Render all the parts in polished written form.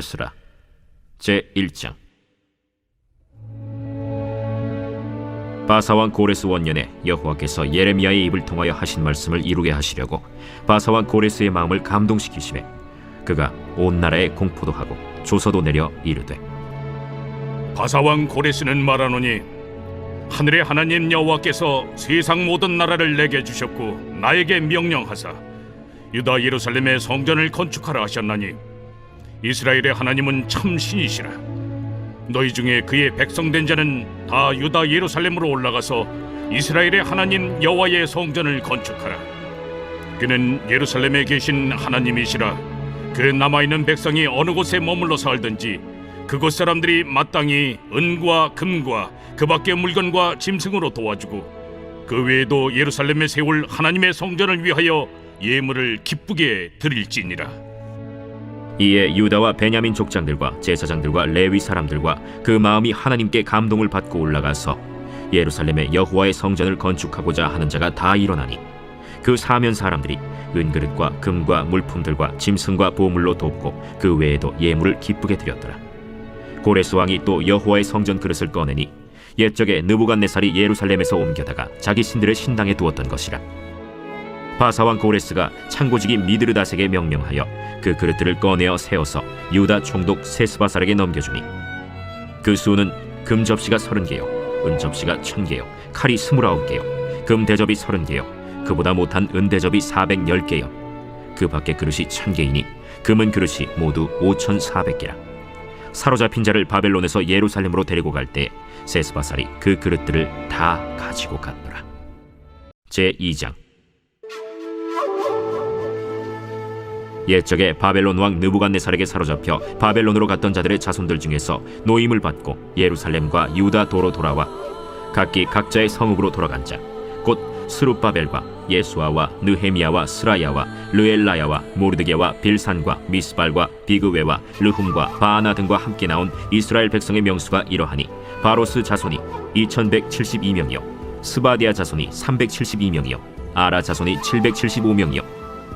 에스라 제1장. 바사왕 고레스 원년에 여호와께서 예레미야의 입을 통하여 하신 말씀을 이루게 하시려고 바사왕 고레스의 마음을 감동시키시매 그가 온 나라에 공포도 하고 조서도 내려 이르되, 바사왕 고레스는 말하노니 하늘의 하나님 여호와께서 세상 모든 나라를 내게 주셨고 나에게 명령하사 유다 예루살렘의 성전을 건축하라 하셨나니 이스라엘의 하나님은 참 신이시라. 너희 중에 그의 백성된 자는 다 유다 예루살렘으로 올라가서 이스라엘의 하나님 여호와의 성전을 건축하라. 그는 예루살렘에 계신 하나님이시라. 그 남아있는 백성이 어느 곳에 머물러 살든지 그곳 사람들이 마땅히 은과 금과 그 밖의 물건과 짐승으로 도와주고 그 외에도 예루살렘에 세울 하나님의 성전을 위하여 예물을 기쁘게 드릴지니라. 이에 유다와 베냐민 족장들과 제사장들과 레위 사람들과 그 마음이 하나님께 감동을 받고 올라가서 예루살렘에 여호와의 성전을 건축하고자 하는 자가 다 일어나니 그 사면 사람들이 은그릇과 금과 물품들과 짐승과 보물로 돕고 그 외에도 예물을 기쁘게 드렸더라. 고레스 왕이 또 여호와의 성전 그릇을 꺼내니 옛적에 느부갓네살이 예루살렘에서 옮겨다가 자기 신들의 신당에 두었던 것이라. 바사왕 고레스가 창고지기 미드르닷에게 명령하여 그 그릇들을 꺼내어 세워서 유다 총독 세스바살에게 넘겨주니 그 수는 금 접시가 30개요 은 접시가 1000개요 칼이 29개요 금 대접이 30개요 그보다 못한 은 대접이 410개요 그 밖의 그릇이 1000개이니 금은 그릇이 모두 5400개라. 사로잡힌 자를 바벨론에서 예루살렘으로 데리고 갈 때 세스바살이 그 그릇들을 다 가지고 갔더라. 제2장. 옛적에 바벨론 왕 느부갓네살에게 사로잡혀 바벨론으로 갔던 자들의 자손들 중에서 노임을 받고 예루살렘과 유다 도로 돌아와 각기 각자의 성읍으로 돌아간 자 곧 스룹바벨과 예수아와 느헤미야와 스라야와 르엘라야와 모르드게와 빌산과 미스발과 비그웨와 르훔과 바아나 등과 함께 나온 이스라엘 백성의 명수가 이러하니 바로스 자손이 2172명이요 스바디아 자손이 372명이요 아라 자손이 775명이요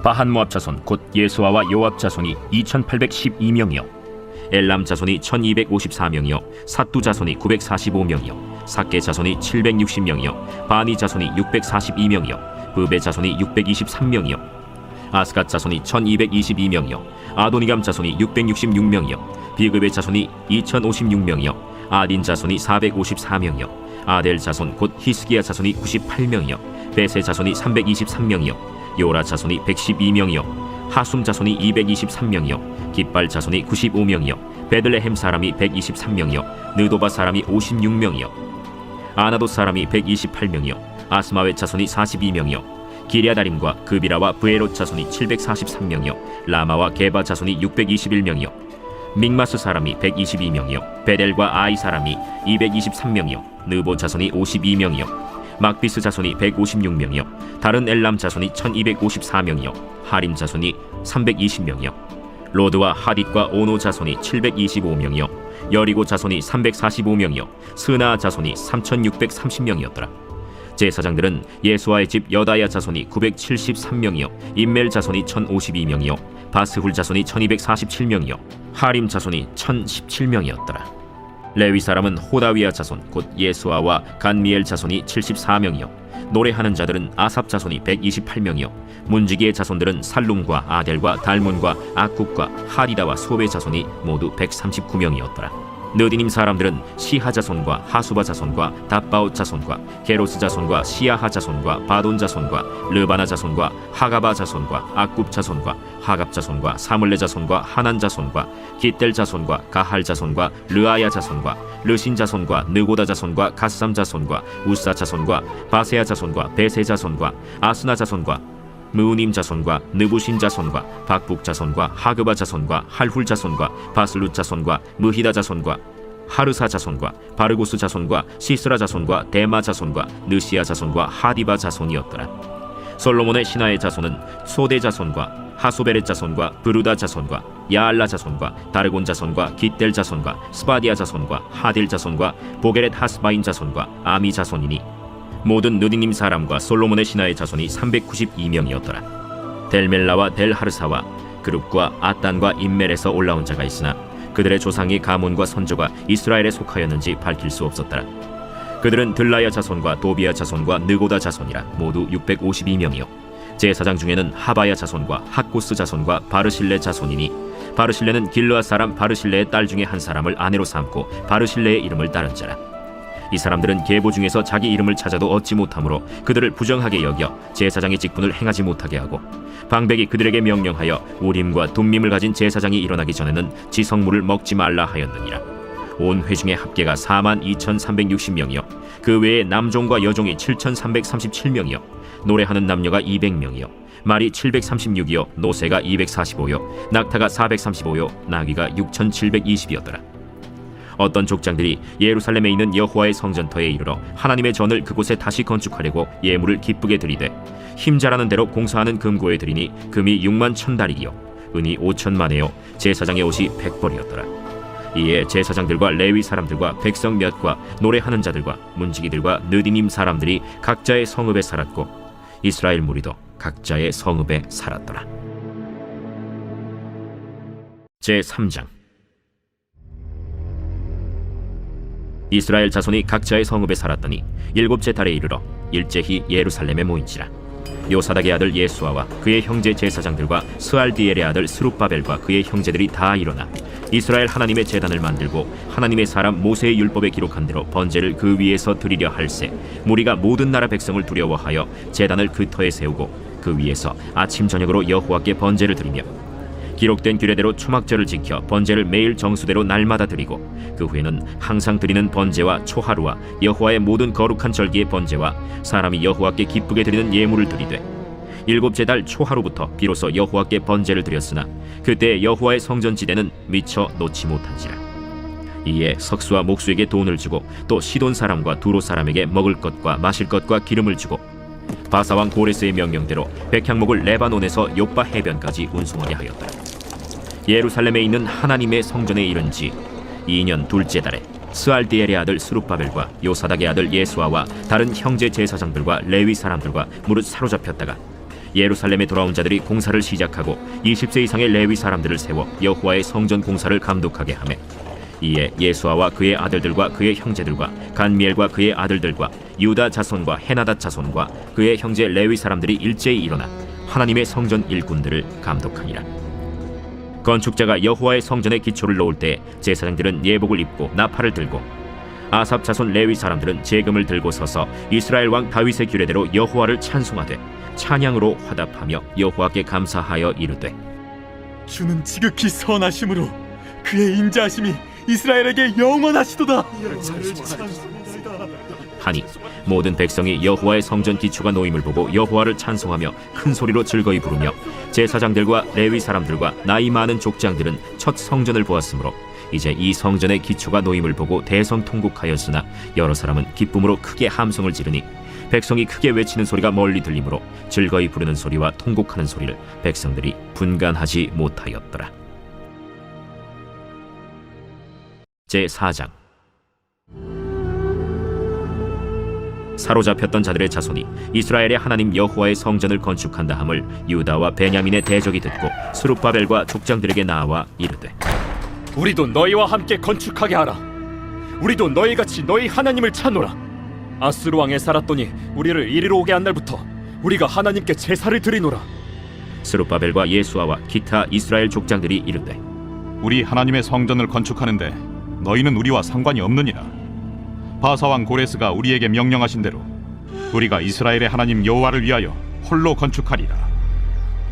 바한 모압 자손 곧 예수아와 요압 자손이 2812명이요 엘람 자손이 1254명이요 삿두 자손이 945명이요 삭게 자손이 760명이요 바니 자손이 642명이요 브베 자손이 623명이요 아스갓 자손이 1222명이요 아도니감 자손이 666명이요 비그베 자손이 2056명이요 아딘 자손이 454명이요 아델 자손 곧 히스기야 자손이 98명이요 베세 자손이 323명이요 요라 자손이 112명이요 하숨 자손이 223명이요 깃발 자손이 95명이요 베들레헴 사람이 123명이요 느도바 사람이 56명이요 아나도 사람이 128명이요 아스마웨 자손이 42명이요 기랴다림과 그비라와 브에롯 자손이 743명이요 라마와 게바 자손이 621명이요 믹마스 사람이 122명이요 베델과 아이 사람이 223명이요 느보 자손이 52명이요 막비스 자손이 156명이요 다른 엘람 자손이 1254명이요 하림 자손이 320명이요 로드와 하딧과 오노 자손이 725명이요 여리고 자손이 345명이요 스나 자손이 3630명이었더라. 제사장들은 예수아의 집 여다야 자손이 973명이요 임멜 자손이 1052명이요 바스훌 자손이 1247명이요 하림 자손이 1017명이었더라. 레위 사람은 호다위아 자손 곧 예수아와 간미엘 자손이 74명이요 노래하는 자들은 아삽 자손이 128명이요 문지기의 자손들은 살룸과 아델과 달문과 악국과 하리다와 소베 자손이 모두 139명이었더라. 느디님 사람들은 시하 자손과 하수바 자손과 답바옷 자손과 게로스 자손과 시야하 자손과 바돈 자손과 르바나 자손과 하가바 자손과 악굽 자손과 하갑 자손과 사물레 자손과 하난 자손과 기델 자손과 가할 자손과 르아야 자손과 르신 자손과 느고다 자손과 가삼 자손과 우사 자손과 바세야 자손과 베세 자손과 아스나 자손과 무님 자손과 느부신 자손과 박북 자손과 하그바 자손과 할훌 자손과 바슬룻 자손과 무히다 자손과 하르사 자손과 바르고스 자손과 시스라 자손과 데마 자손과 느시아 자손과 하디바 자손이었더라. 솔로몬의 신하의 자손은 소대 자손과 하소베렛 자손과 브루다 자손과 야알라 자손과 다르곤 자손과 깃델 자손과 스바디아 자손과 하딜 자손과 보게렛 하스바인 자손과 아미 자손이니 모든 느디님 사람과 솔로몬의 신하의 자손이 392명이었더라. 델멜라와 델하르사와 그룹과 아단과 임멜에서 올라온 자가 있으나 그들의 조상이 가문과 선조가 이스라엘에 속하였는지 밝힐 수 없었더라. 그들은 들라야 자손과 도비야 자손과 느고다 자손이라 모두 652명이요 제사장 중에는 하바야 자손과 학고스 자손과 바르실레 자손이니 바르실레는 길르앗 사람 바르실레의 딸 중에 한 사람을 아내로 삼고 바르실레의 이름을 따른 자라. 이 사람들은 계보 중에서 자기 이름을 찾아도 얻지 못하므로 그들을 부정하게 여겨 제사장의 직분을 행하지 못하게 하고 방백이 그들에게 명령하여 우림과 둠밈을 가진 제사장이 일어나기 전에는 지성물을 먹지 말라 하였느니라. 온 회중의 합계가 42,360명이요 그 외에 남종과 여종이 7,337명이요 노래하는 남녀가 200명이요 말이 736이요 노새가 245요 낙타가 435요 나귀가 6,720이었더라. 어떤 족장들이 예루살렘에 있는 여호와의 성전터에 이르러 하나님의 전을 그곳에 다시 건축하려고 예물을 기쁘게 드리되 힘자라는 대로 공사하는 금고에 드리니 금이 6만 1,000다리기요 은이 5,000만에요 제사장의 옷이 100벌이었더라. 이에 제사장들과 레위 사람들과 백성 몇과 노래하는 자들과 문지기들과 느디님 사람들이 각자의 성읍에 살았고 이스라엘 무리도 각자의 성읍에 살았더라. 제3장. 이스라엘 자손이 각자의 성읍에 살았더니 7째 달에 이르러 일제히 예루살렘에 모인지라. 요사닥의 아들 예수아와 그의 형제 제사장들과 스알디엘의 아들 스룹바벨과 그의 형제들이 다 일어나 이스라엘 하나님의 제단을 만들고 하나님의 사람 모세의 율법에 기록한 대로 번제를 그 위에서 드리려 할세 무리가 모든 나라 백성을 두려워하여 제단을 그 터에 세우고 그 위에서 아침 저녁으로 여호와께 번제를 드리며 기록된 규례대로 초막절을 지켜 번제를 매일 정수대로 날마다 드리고 그 후에는 항상 드리는 번제와 초하루와 여호와의 모든 거룩한 절기의 번제와 사람이 여호와께 기쁘게 드리는 예물을 드리되 7째 달 초하루부터 비로소 여호와께 번제를 드렸으나 그때 여호와의 성전지대는 미처 놓지 못한지라. 이에 석수와 목수에게 돈을 주고 또 시돈 사람과 두로 사람에게 먹을 것과 마실 것과 기름을 주고 바사왕 고레스의 명령대로 백향목을 레바논에서 요빠 해변까지 운송하게 하였더라. 예루살렘에 있는 하나님의 성전에 이른 지 2년 둘째 달에 스알디엘의 아들 스룹바벨과 요사닥의 아들 예수아와 다른 형제 제사장들과 레위 사람들과 무릇 사로잡혔다가 예루살렘에 돌아온 자들이 공사를 시작하고 20세 이상의 레위 사람들을 세워 여호와의 성전 공사를 감독하게 하매 이에 예수아와 그의 아들들과 그의 형제들과 간미엘과 그의 아들들과 유다 자손과 헤나닷 자손과 그의 형제 레위 사람들이 일제히 일어나 하나님의 성전 일꾼들을 감독하니라. 건축자가 여호와의 성전의 기초를 놓을 때 제사장들은 예복을 입고 나팔을 들고 아삽 자손 레위 사람들은 제금을 들고 서서 이스라엘 왕 다윗의 규례대로 여호와를 찬송하되 찬양으로 화답하며 여호와께 감사하여 이르되 주는 지극히 선하심으로 그의 인자하심이 이스라엘에게 영원하시도다. 하니 모든 백성이 여호와의 성전 기초가 놓임을 보고 여호와를 찬송하며 큰 소리로 즐거이 부르며 제사장들과 레위 사람들과 나이 많은 족장들은 첫 성전을 보았으므로 이제 이 성전의 기초가 놓임을 보고 대성통곡하였으나 여러 사람은 기쁨으로 크게 함성을 지르니 백성이 크게 외치는 소리가 멀리 들리므로 즐거이 부르는 소리와 통곡하는 소리를 백성들이 분간하지 못하였더라. 제4장. 사로잡혔던 자들의 자손이 이스라엘의 하나님 여호와의 성전을 건축한다 함을 유다와 베냐민의 대적이 듣고 스룹바벨과 족장들에게 나와 이르되 우리도 너희와 함께 건축하게 하라. 우리도 너희같이 너희 하나님을 찾노라. 아수르 왕에 살았더니 우리를 이리로 오게 한 날부터 우리가 하나님께 제사를 드리노라. 스룹바벨과 예수아와 기타 이스라엘 족장들이 이르되 우리 하나님의 성전을 건축하는데 너희는 우리와 상관이 없느니라. 바사왕 고레스가 우리에게 명령하신 대로 우리가 이스라엘의 하나님 여호와를 위하여 홀로 건축하리라.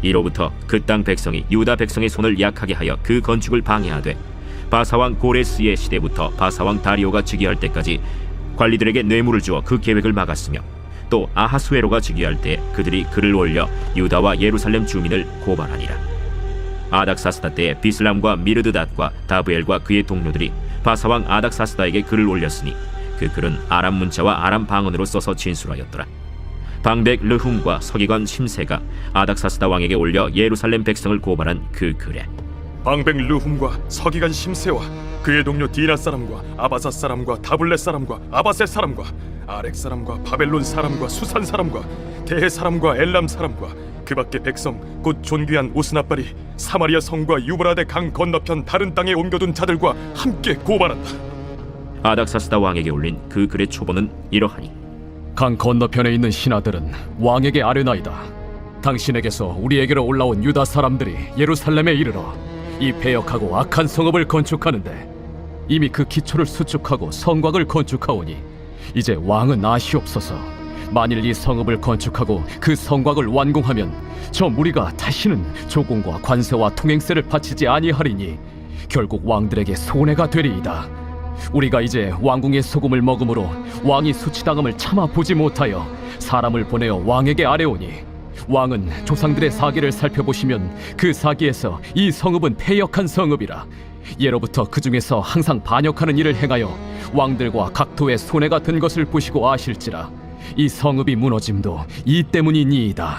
이로부터 그 땅 백성이 유다 백성의 손을 약하게 하여 그 건축을 방해하되 바사왕 고레스의 시대부터 바사왕 다리오가 즉위할 때까지 관리들에게 뇌물을 주어 그 계획을 막았으며 또 아하스웨로가 즉위할 때 그들이 글을 올려 유다와 예루살렘 주민을 고발하니라. 아닥사스다 때에 비슬람과 미르드닷과 다브엘과 그의 동료들이 바사왕 아닥사스다에게 글을 올렸으니 그 글은 아람 문자와 아람 방언으로 써서 진술하였더라. 방백 르훔과 서기관 심세가 아닥사스다 왕에게 올려 예루살렘 백성을 고발한 그 글에 방백 르훔과 서기관 심세와 그의 동료 디라 사람과 아바사 사람과 다블렛 사람과 아바셋 사람과 아렉 사람과 바벨론 사람과 수산 사람과 대해 사람과 엘람 사람과 그 밖에 백성 곧 존귀한 오스나발이 사마리아 성과 유브라데 강 건너편 다른 땅에 옮겨둔 자들과 함께 고발한다. 아닥사스다 왕에게 올린 그 글의 초본은 이러하니 강 건너편에 있는 신하들은 왕에게 아뢰나이다. 당신에게서 우리에게로 올라온 유다 사람들이 예루살렘에 이르러 이 패역하고 악한 성읍을 건축하는데 이미 그 기초를 수축하고 성곽을 건축하오니 이제 왕은 아시옵소서. 만일 이 성읍을 건축하고 그 성곽을 완공하면 저 무리가 다시는 조공과 관세와 통행세를 바치지 아니하리니 결국 왕들에게 손해가 되리이다. 우리가 이제 왕궁의 소금을 먹음으로 왕이 수치당함을 참아 보지 못하여 사람을 보내어 왕에게 아뢰오니 왕은 조상들의 사기를 살펴보시면 그 사기에서 이 성읍은 패역한 성읍이라 예로부터 그 중에서 항상 반역하는 일을 행하여 왕들과 각토에 손해가 든 것을 보시고 아실지라 이 성읍이 무너짐도 이 때문이니이다.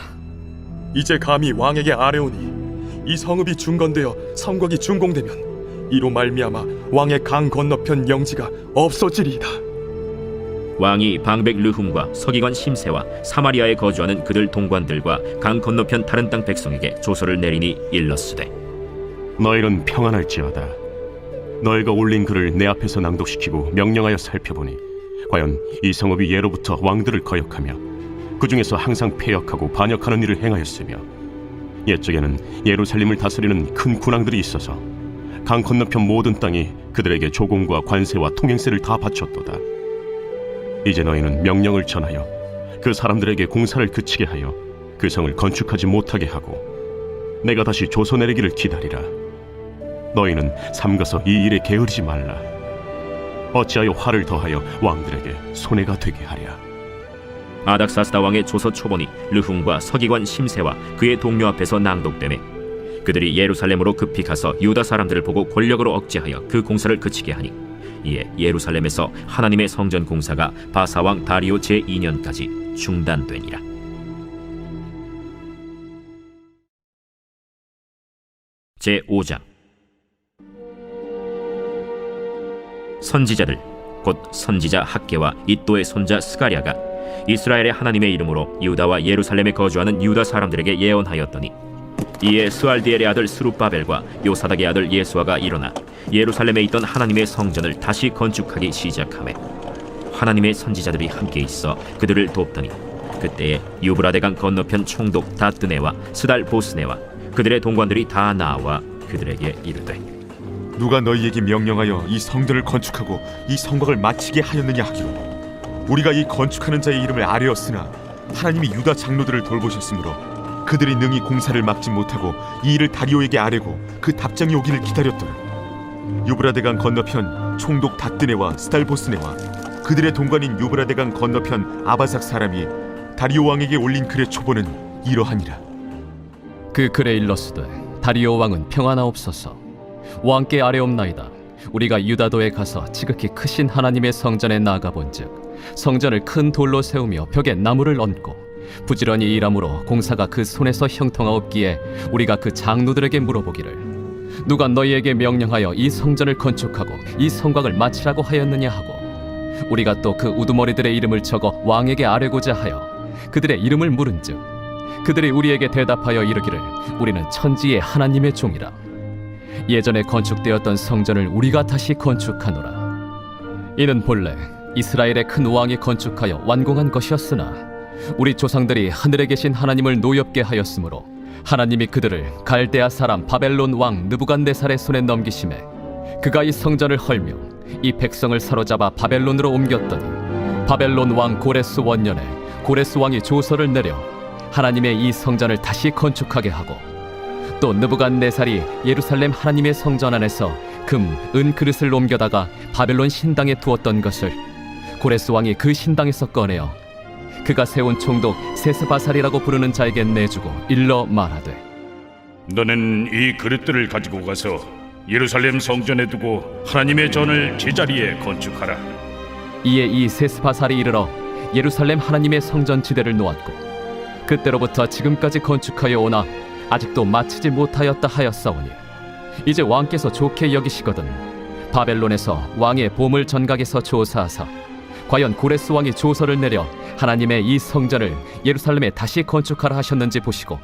이제 감히 왕에게 아뢰오니 이 성읍이 중건되어 성곽이 준공되면 이로 말미암아 왕의 강 건너편 영지가 없어지리이다. 왕이 방백 르훔과 서기관 심세와 사마리아에 거주하는 그들 동관들과 강 건너편 다른 땅 백성에게 조서를 내리니 일렀으되 너희는 평안할지어다. 너희가 올린 글을 내 앞에서 낭독시키고 명령하여 살펴보니 과연 이 성읍이 예로부터 왕들을 거역하며 그 중에서 항상 패역하고 반역하는 일을 행하였으며 옛적에는 예루살렘을 다스리는 큰 군왕들이 있어서 강 건너편 모든 땅이 그들에게 조공과 관세와 통행세를 다 바쳤도다. 이제 너희는 명령을 전하여 그 사람들에게 공사를 그치게 하여 그 성을 건축하지 못하게 하고 내가 다시 조서 내리기를 기다리라. 너희는 삼가서 이 일에 게으르지 말라. 어찌하여 화를 더하여 왕들에게 손해가 되게 하랴. 아닥사스다 왕의 조서 초본이 르훔과 서기관 심세와 그의 동료 앞에서 낭독되매 그들이 예루살렘으로 급히 가서 유다 사람들을 보고 권력으로 억제하여 그 공사를 그치게 하니 이에 예루살렘에서 하나님의 성전 공사가 바사왕 다리오 제2년까지 중단되니라. 제5장 선지자들 곧 선지자 학개와 이또의 손자 스가랴가 이스라엘의 하나님의 이름으로 유다와 예루살렘에 거주하는 유다 사람들에게 예언하였더니 이에 스알디엘의 아들 스룹바벨과 요사닥의 아들 예수아가 일어나 예루살렘에 있던 하나님의 성전을 다시 건축하기 시작하매 하나님의 선지자들이 함께 있어 그들을 돕더니 그때에 유브라데강 건너편 총독 다뜨네와 스달 보스네와 그들의 동관들이 다 나와 그들에게 이르되 누가 너희에게 명령하여 이 성전을 건축하고 이 성곽을 마치게 하였느냐 하기로 우리가 이 건축하는 자의 이름을 아뢰었으나 하나님이 유다 장로들을 돌보셨으므로 그들이 능히 공사를 막지 못하고 이 일을 다리오에게 아뢰고 그 답장이 오기를 기다렸더라. 유브라데강 건너편 총독 다뜨네와 스달보스네와 그들의 동관인 유브라데강 건너편 아바삭 사람이 다리오 왕에게 올린 글의 초본은 이러하니라. 그 글에 일렀으되 다리오 왕은 평안하옵소서. 왕께 아뢰옵나이다. 우리가 유다도에 가서 지극히 크신 하나님의 성전에 나가본즉 성전을 큰 돌로 세우며 벽에 나무를 얹고 부지런히 일함으로 공사가 그 손에서 형통하옵기에 우리가 그 장로들에게 물어보기를 누가 너희에게 명령하여 이 성전을 건축하고 이 성곽을 마치라고 하였느냐 하고 우리가 또 그 우두머리들의 이름을 적어 왕에게 아뢰고자 하여 그들의 이름을 물은즉 그들이 우리에게 대답하여 이르기를 우리는 천지의 하나님의 종이라. 예전에 건축되었던 성전을 우리가 다시 건축하노라. 이는 본래 이스라엘의 큰 왕이 건축하여 완공한 것이었으나 우리 조상들이 하늘에 계신 하나님을 노엽게 하였으므로 하나님이 그들을 갈대아 사람 바벨론 왕 느부갓네살의 손에 넘기심에 그가 이 성전을 헐며 이 백성을 사로잡아 바벨론으로 옮겼더니 바벨론 왕 고레스 원년에 고레스 왕이 조서를 내려 하나님의 이 성전을 다시 건축하게 하고 또 느부갓네살이 예루살렘 하나님의 성전 안에서 금, 은 그릇을 옮겨다가 바벨론 신당에 두었던 것을 고레스 왕이 그 신당에서 꺼내어 그가 세운 총독 세스바살이라고 부르는 자에게 내주고 일러 말하되 너는 이 그릇들을 가지고 가서 예루살렘 성전에 두고 하나님의 전을 제자리에 건축하라. 이에 이 세스바살이 이르러 예루살렘 하나님의 성전 지대를 놓았고 그때로부터 지금까지 건축하여 오나 아직도 마치지 못하였다 하였사오니 이제 왕께서 좋게 여기시거든 바벨론에서 왕의 보물 전각에서 조사하사 과연 고레스 왕이 조서를 내려 하나님의 이 성전을 예루살렘에 다시 건축하라 하셨는지 보시고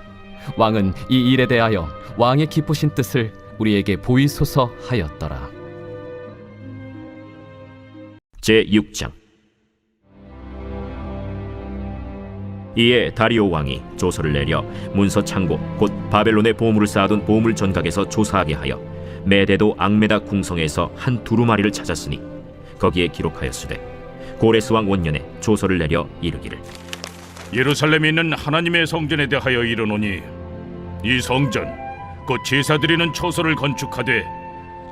왕은 이 일에 대하여 왕의 기쁘신 뜻을 우리에게 보이소서 하였더라. 제6장. 이에 다리오 왕이 조서를 내려 문서 창고 곧 바벨론의 보물을 쌓아둔 보물 전각에서 조사하게 하여 메데도 앙메다 궁성에서 한 두루마리를 찾았으니 거기에 기록하였으되 고레스 왕 원년에 조서를 내려 이르기를 예루살렘에 있는 하나님의 성전에 대하여 이르노니 이 성전 곧 제사 드리는 처소를 건축하되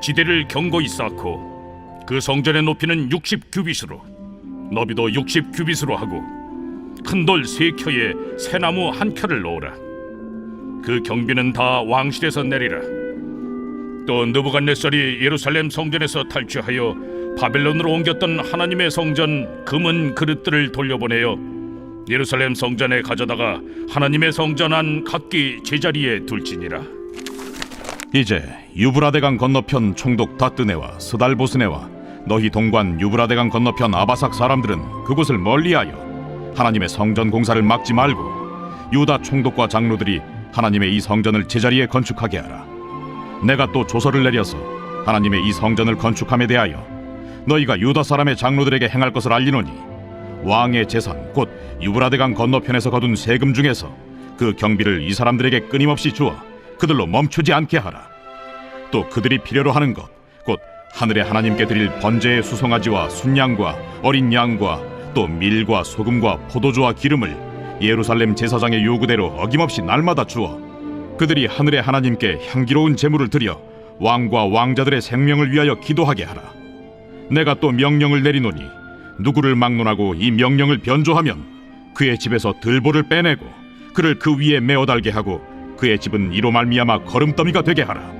지대를 견고히 쌓고 그 성전의 높이는 60규빗으로 너비도 60규빗으로 하고 큰 돌 3켜에 새나무 1켜를 놓으라. 그 경비는 다 왕실에서 내리라. 또 느부갓네살이 예루살렘 성전에서 탈취하여 바벨론으로 옮겼던 하나님의 성전 금은 그릇들을 돌려보내어 예루살렘 성전에 가져다가 하나님의 성전 안 각기 제자리에 둘지니라. 이제 유브라데강 건너편 총독 다뜨네와 스달보스네와 너희 동관 유브라데강 건너편 아바삭 사람들은 그곳을 멀리하여 하나님의 성전 공사를 막지 말고 유다 총독과 장로들이 하나님의 이 성전을 제자리에 건축하게 하라. 내가 또 조서를 내려서 하나님의 이 성전을 건축함에 대하여 너희가 유다 사람의 장로들에게 행할 것을 알리노니 왕의 재산 곧 유브라데강 건너편에서 거둔 세금 중에서 그 경비를 이 사람들에게 끊임없이 주어 그들로 멈추지 않게 하라. 또 그들이 필요로 하는 것 곧 하늘의 하나님께 드릴 번제의 수송아지와 순양과 어린 양과 또 밀과 소금과 포도주와 기름을 예루살렘 제사장의 요구대로 어김없이 날마다 주어 그들이 하늘의 하나님께 향기로운 제물을 드려 왕과 왕자들의 생명을 위하여 기도하게 하라. 내가 또 명령을 내리노니 누구를 막론하고 이 명령을 변조하면 그의 집에서 들보를 빼내고 그를 그 위에 메어 달게 하고 그의 집은 이로 말미암아 거름더미가 되게 하라.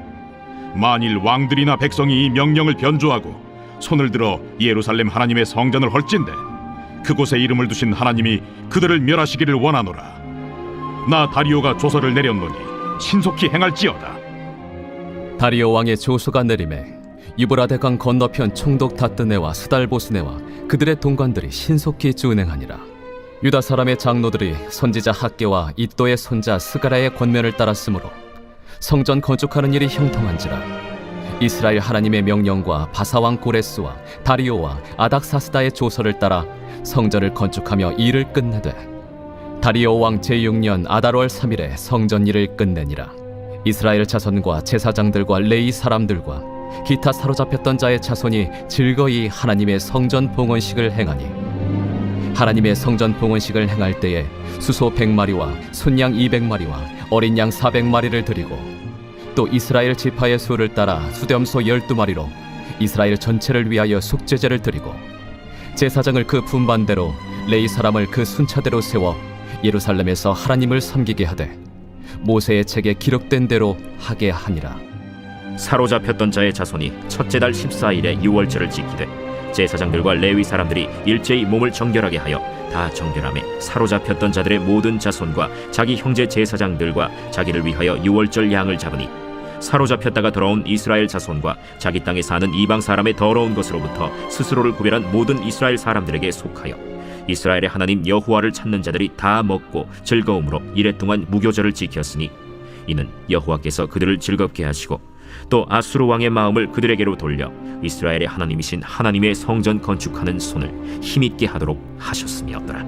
만일 왕들이나 백성이 이 명령을 변조하고 손을 들어 예루살렘 하나님의 성전을 헐진대 그곳에 이름을 두신 하나님이 그들을 멸하시기를 원하노라. 나 다리오가 조서를 내렸노니 신속히 행할지어다. 다리오 왕의 조서가 내림에 유브라데강 건너편 총독 다뜨네와 스달보스네와 그들의 동관들이 신속히 준행하니라. 유다 사람의 장로들이 선지자 학개와 id도의 손자 스가랴의 권면을 따랐으므로 성전 건축하는 일이 형통한지라. 이스라엘 하나님의 명령과 바사왕 고레스와 다리오와 아닥사스다의 조서를 따라 성전을 건축하며 일을 끝내되 다리오 왕 제6년 아달월 3일에 성전 일을 끝내니라. 이스라엘 자손과 제사장들과 레위 사람들과 기타 사로잡혔던 자의 자손이 즐거이 하나님의 성전 봉헌식을 행하니 하나님의 성전 봉헌식을 행할 때에 수소 100마리와 순양 200마리와 어린 양 400마리를 드리고 또 이스라엘 지파의 수를 따라 수렴소 12마리로 이스라엘 전체를 위하여 속죄제를 드리고 제사장을 그 분반대로 레위 사람을 그 순차대로 세워 예루살렘에서 하나님을 섬기게 하되 모세의 책에 기록된 대로 하게 하니라. 사로잡혔던 자의 자손이 첫째 달 14일에 유월절을 지키되 제사장들과 레위 사람들이 일제히 몸을 정결하게 하여 다 정결함에 사로잡혔던 자들의 모든 자손과 자기 형제 제사장들과 자기를 위하여 유월절 양을 잡으니 사로잡혔다가 돌아온 이스라엘 자손과 자기 땅에 사는 이방 사람의 더러운 것으로부터 스스로를 구별한 모든 이스라엘 사람들에게 속하여 이스라엘의 하나님 여호와를 찾는 자들이 다 먹고 즐거움으로 이래 동안 무교절을 지켰으니 이는 여호와께서 그들을 즐겁게 하시고 또 아수르 왕의 마음을 그들에게로 돌려 이스라엘의 하나님이신 하나님의 성전 건축하는 손을 힘있게 하도록 하셨음이었더라.